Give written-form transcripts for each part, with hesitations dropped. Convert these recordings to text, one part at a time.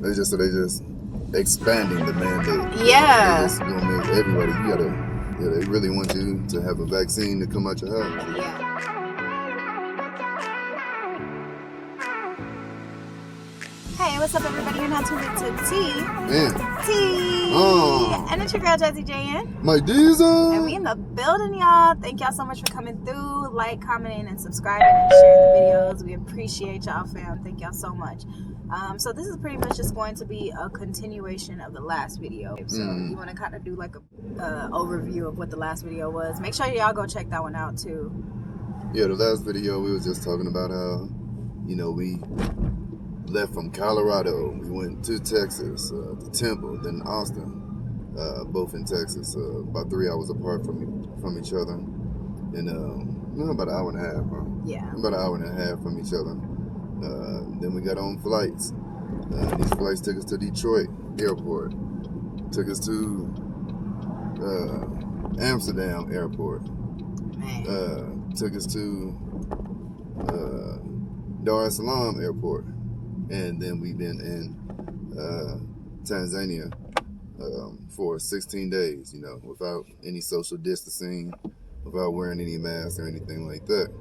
They just expanding the mandate. Yeah. They just gonna make everybody. They really want you to have a vaccine to come out your house. Yeah. Hey, what's up, everybody? You're now tuned into T. And it's your girl, Jazzy JN. My Diesel. And we in the building, y'all. Thank y'all so much for coming through, like, commenting, and subscribing, and sharing the videos. We appreciate y'all, fam. Thank y'all so much. So this is pretty much just going to be a continuation of the last video. So you want to kind of do like a overview of what the last video was. Make sure y'all go check that one out too. Yeah, the last video we was just talking about how, we left from Colorado. We went to Texas, to Temple, then Austin, both in Texas, about 3 hours apart from each other, and about an hour and a half. Huh? Yeah. About an hour and a half from each other. Then we got on flights. These flights took us to Detroit Airport, took us to Amsterdam Airport, took us to Dar es Salaam Airport, and then we've been in Tanzania for 16 days, without any social distancing, without wearing any masks or anything like that.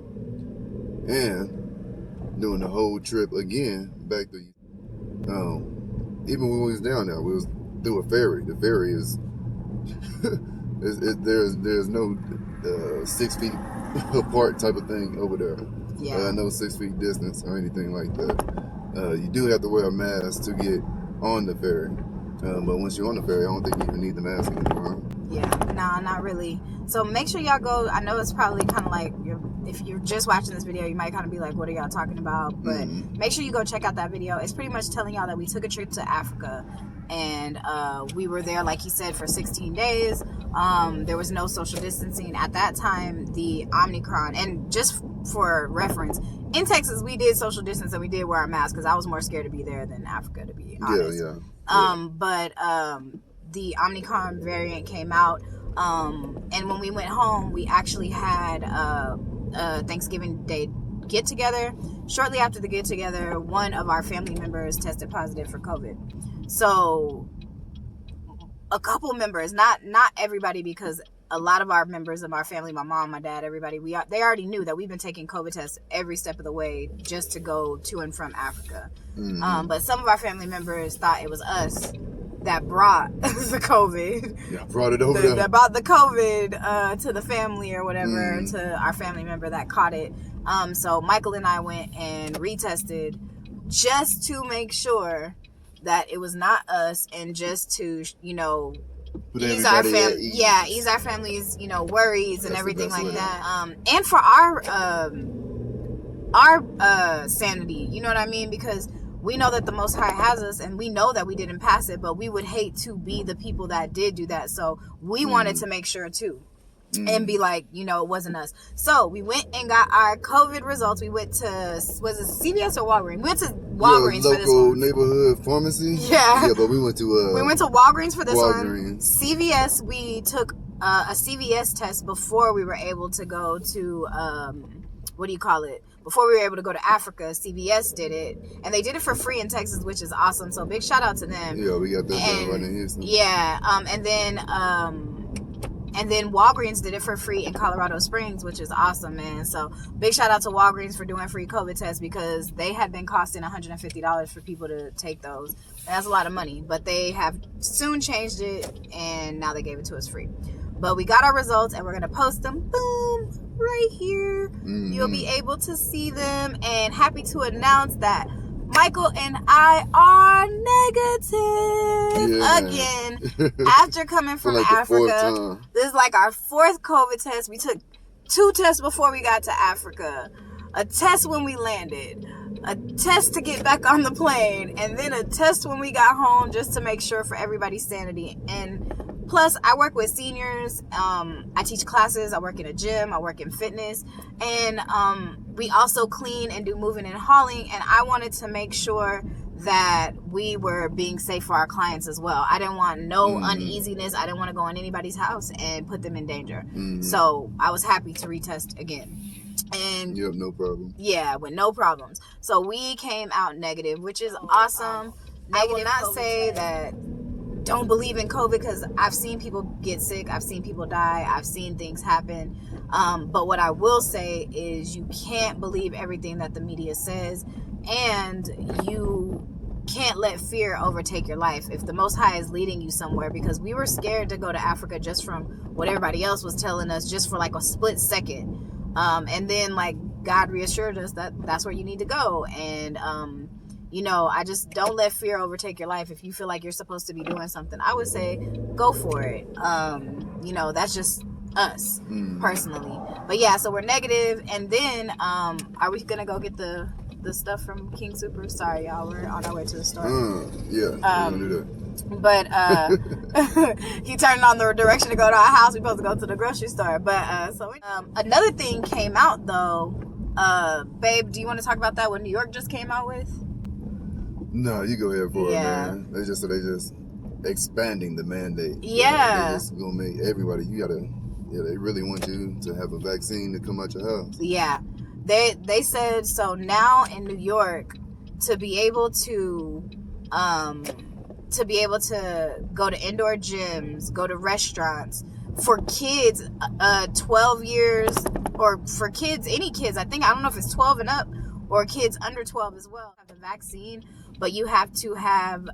And doing the whole trip again back to, even when we was down there, we was through a ferry. The ferry is, there's no 6 feet apart type of thing over there. Yeah. No 6 feet distance or anything like that. You do have to wear a mask to get on the ferry. But once you're on the ferry, I don't think you even need the mask anymore. Yeah, nah, not really. So make sure y'all go. I know it's probably kind of like, if you're just watching this video, you might kind of be like, what are y'all talking about? But make sure you go check out that video. It's pretty much telling y'all that we took a trip to Africa, and we were there, like he said, for 16 days. There was no social distancing at that time. The OMICRON, and just for reference, in Texas we did social distance and we did wear our masks because I was more scared to be there than Africa, to be honest. But the OMICRON variant came out, and when we went home, we actually had a Thanksgiving Day get together. Shortly after the get together, one of our family members tested positive for COVID. So a couple members, not everybody, because a lot of our members of our family, my mom, my dad, everybody, they already knew that we've been taking COVID tests every step of the way just to go to and from Africa. But some of our family members thought it was us that brought the COVID. Yeah, brought it over there. That brought the COVID to the family or whatever, to our family member that caught it. So Michael and I went and retested just to make sure that it was not us, and just to, ease our family's, worries and everything like that. And for our sanity, you know what I mean? Because we know that the Most High has us, and we know that we didn't pass it, but we would hate to be the people that did do that. So we wanted to make sure too, and be like, it wasn't us. So we went and got our COVID results. We went to, was it CVS or Walgreens? We went to Walgreens for this one. Local neighborhood pharmacy. Yeah, but we went to Walgreens for this one. CVS, we took a CVS test before we were able to go to before we were able to go to Africa. CVS did it, and they did it for free in Texas, which is awesome. So big shout out to them. Yeah, we got that done right in Houston. Yeah, and then Walgreens did it for free in Colorado Springs, which is awesome, man. So big shout out to Walgreens for doing free COVID tests, because they had been costing $150 for people to take those. And that's a lot of money, but they have soon changed it, and now they gave it to us free. But we got our results, and we're going to post them. Boom, right here. You'll be able to see them, and happy to announce that Michael and I are negative again after coming from Africa. This is like our 4th COVID test. We took 2 tests before we got to Africa, a test when we landed, a test to get back on the plane, and then a test when we got home, just to make sure for everybody's sanity. And plus, I work with seniors. I teach classes. I work in a gym. I work in fitness. And we also clean and do moving and hauling. And I wanted to make sure that we were being safe for our clients as well. I didn't want no uneasiness. I didn't want to go in anybody's house and put them in danger. So I was happy to retest again. And you have no problem. Yeah, with no problems. So we came out negative, which is awesome. I will not say that don't believe in COVID, because I've seen people get sick, I've seen people die, I've seen things happen. But what I will say is you can't believe everything that the media says, and you can't let fear overtake your life. If the Most High is leading you somewhere, because we were scared to go to Africa just from what everybody else was telling us, just for like a split second. And then like God reassured us that that's where you need to go. And you know, I just don't let fear overtake your life. If you feel like you're supposed to be doing something, I would say go for it. You know, that's just us personally. But yeah, so we're negative. And then are we gonna go get the stuff from King Super? Sorry, y'all, we're on our way to the store. Yeah, we're gonna do that. But he turned on the direction to go to our house. We're supposed to go to the grocery store. But so another thing came out though. Babe, do you want to talk about that? What New York just came out with? No, you go ahead for it, man. They just expanding the mandate. Yeah. They just gonna make everybody. They really want you to have a vaccine to come out your house. Yeah, they said so now in New York, to be able to go to indoor gyms, go to restaurants for kids 12 years, or for kids, any kids. I don't know if it's 12 and up or kids under 12 as well, have the vaccine. But you have to have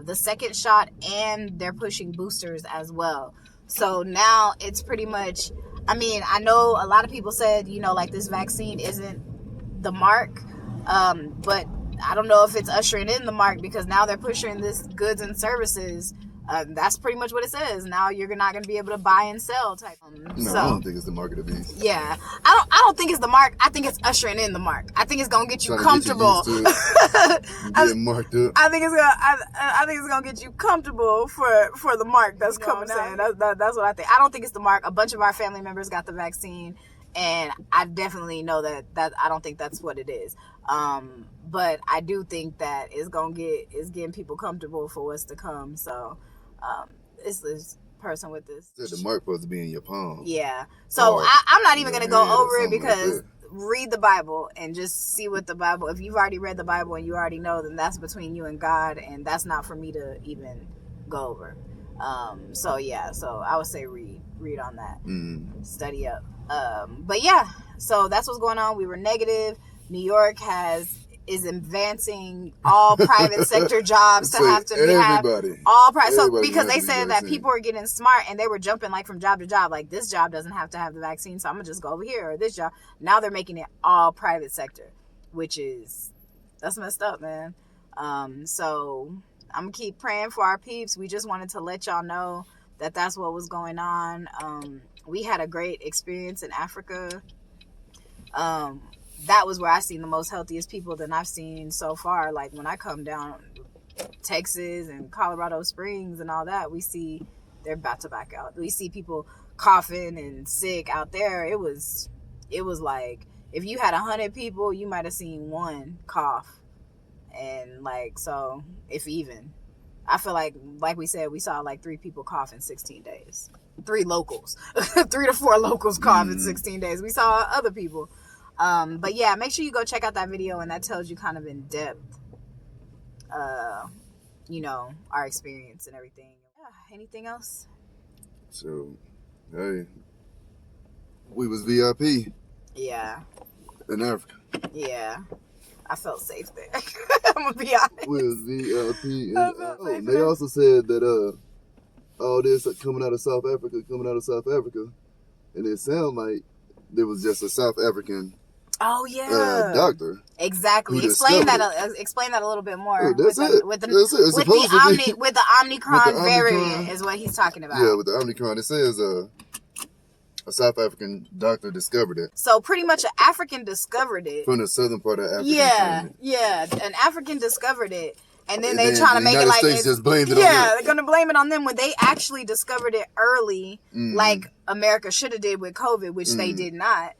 the second shot, and they're pushing boosters as well. So now it's pretty much, I mean, I know a lot of people said, you know, like this vaccine isn't the mark. But I don't know if it's ushering in the mark, because now they're pushing this goods and services. That's pretty much what it says. Now you're not going to be able to buy and sell type. No, I don't think it's the mark of the beast. Yeah, I don't think it's the mark. I think it's ushering in the mark. I think it's gonna get you comfortable. Getting marked up. I think it's gonna get you comfortable for the mark that's coming out. That's what I think. I don't think it's the mark. A bunch of our family members got the vaccine, and I definitely know that I don't think that's what it is. But I do think that it's getting people comfortable for what's to come. So, it's this person with this. The mark supposed to be in your palm. Yeah. So I'm not even gonna go over it, because read the Bible and just see what the Bible. If you've already read the Bible and you already know, then that's between you and God, and that's not for me to even go over. So yeah. So I would say read on that. Study up. But yeah. So that's what's going on. We were negative. New York is advancing all private sector jobs to have to have all private. So because they said that people are getting smart, and they were jumping like from job to job, like this job doesn't have to have the vaccine, so I'm gonna just go over here, or this job. Now they're making it all private sector, that's messed up, man. So I'm gonna keep praying for our peeps. We just wanted to let y'all know that that's what was going on. We had a great experience in Africa. That was where I seen the most healthiest people that I've seen so far. Like when I come down Texas and Colorado Springs and all that, we see they're about to back out. We see people coughing and sick out there. It was like if you had 100 people, you might have seen one cough. And like, so if even, I feel like we said, we saw like 3 people cough in 16 days. 3 locals, 3 to 4 locals cough in 16 days. We saw other people. But yeah, make sure you go check out that video, and that tells you kind of in depth, you know, our experience and everything. Yeah, anything else? So, hey, we was VIP. Yeah. In Africa. Yeah. I felt safe there. I'm gonna be honest. We was VIP. They also said that all this coming out of South Africa, and it sounded like there was just a South African doctor. Exactly. Explain that a little bit more. That's it. With the OMICRON variant is what he's talking about. Yeah, with the OMICRON. It says a South African doctor discovered it. So pretty much an African discovered it. From the southern part of Africa. Yeah. An African discovered it. And then they trying to make it like States just blamed it on them. they're gonna blame it on them when they actually discovered it early, like America should have did with COVID, which they did not.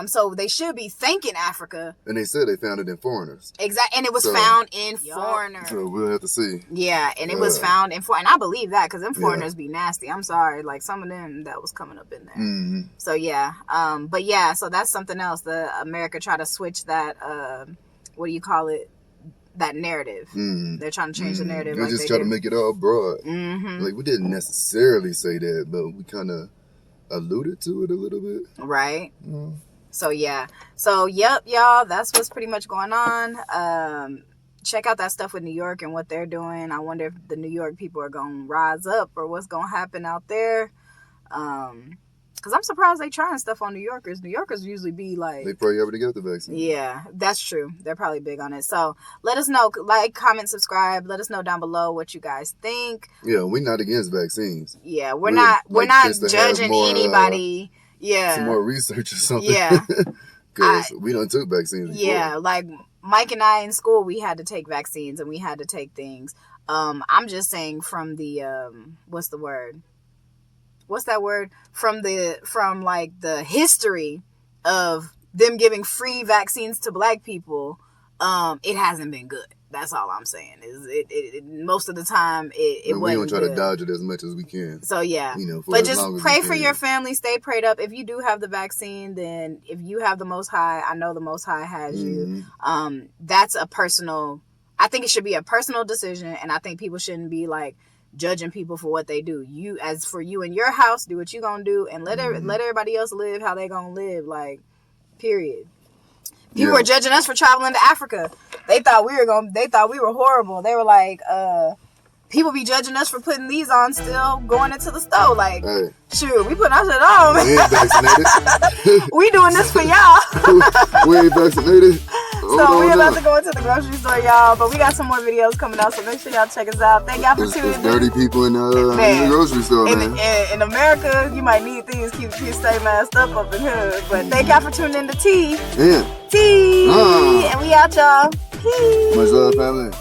So they should be thanking Africa. And they said they found it in foreigners. Exactly, and it was found in foreigners. So we'll have to see. Yeah, and it was found in foreigners, and I believe that, because them foreigners be nasty. I'm sorry, like some of them that was coming up in there. So yeah, but yeah, so that's something else. The America tried to switch that. What do you call it? that narrative. They're trying to change the narrative. They just try to make it all broad. Mm-hmm. Like, we didn't necessarily say that, but we kind of alluded to it a little bit. Right. So, yeah. So, yep, y'all. That's what's pretty much going on. Check out that stuff with New York and what they're doing. I wonder if the New York people are going to rise up or what's going to happen out there. Because I'm surprised they trying stuff on New Yorkers. New Yorkers usually be like... They probably already got the vaccine. Yeah, that's true. They're probably big on it. So let us know. Like, comment, subscribe. Let us know down below what you guys think. Yeah, we're not against vaccines. Yeah, we're not judging anybody. Some more research or something. Yeah. Because we done took vaccines before. Yeah, like Mike and I in school, we had to take vaccines and we had to take things. I'm just saying from the, what's the word? What's that word? From like the history of them giving free vaccines to black people, it hasn't been good. That's all I'm saying. Is it most of the time it wasn't. We don't try to dodge it as much as we can. So yeah, but just pray for your family. Stay prayed up. If you do have the vaccine, then if you have the Most High, I know the Most High has you. That's a personal. I think it should be a personal decision, and I think people shouldn't be like judging people for what they do. You, as for you in your house, do what you gonna do, and let everybody else live how they gonna live. Like, period. People were judging us for traveling to Africa. They thought we were horrible. They were like, people be judging us for putting these on still going into the store. Like, shoot, we putting our shit on. We ain't vaccinated. We doing this for y'all. We ain't vaccinated. So we're about to go into the grocery store, y'all. But we got some more videos coming out, so make sure y'all check us out. Thank y'all for tuning in. There's dirty people in the grocery store, man. In America, you might need things keep stay masked up in here. But thank y'all for tuning in to T. Yeah. T. And we out, y'all. Peace. Much love, family.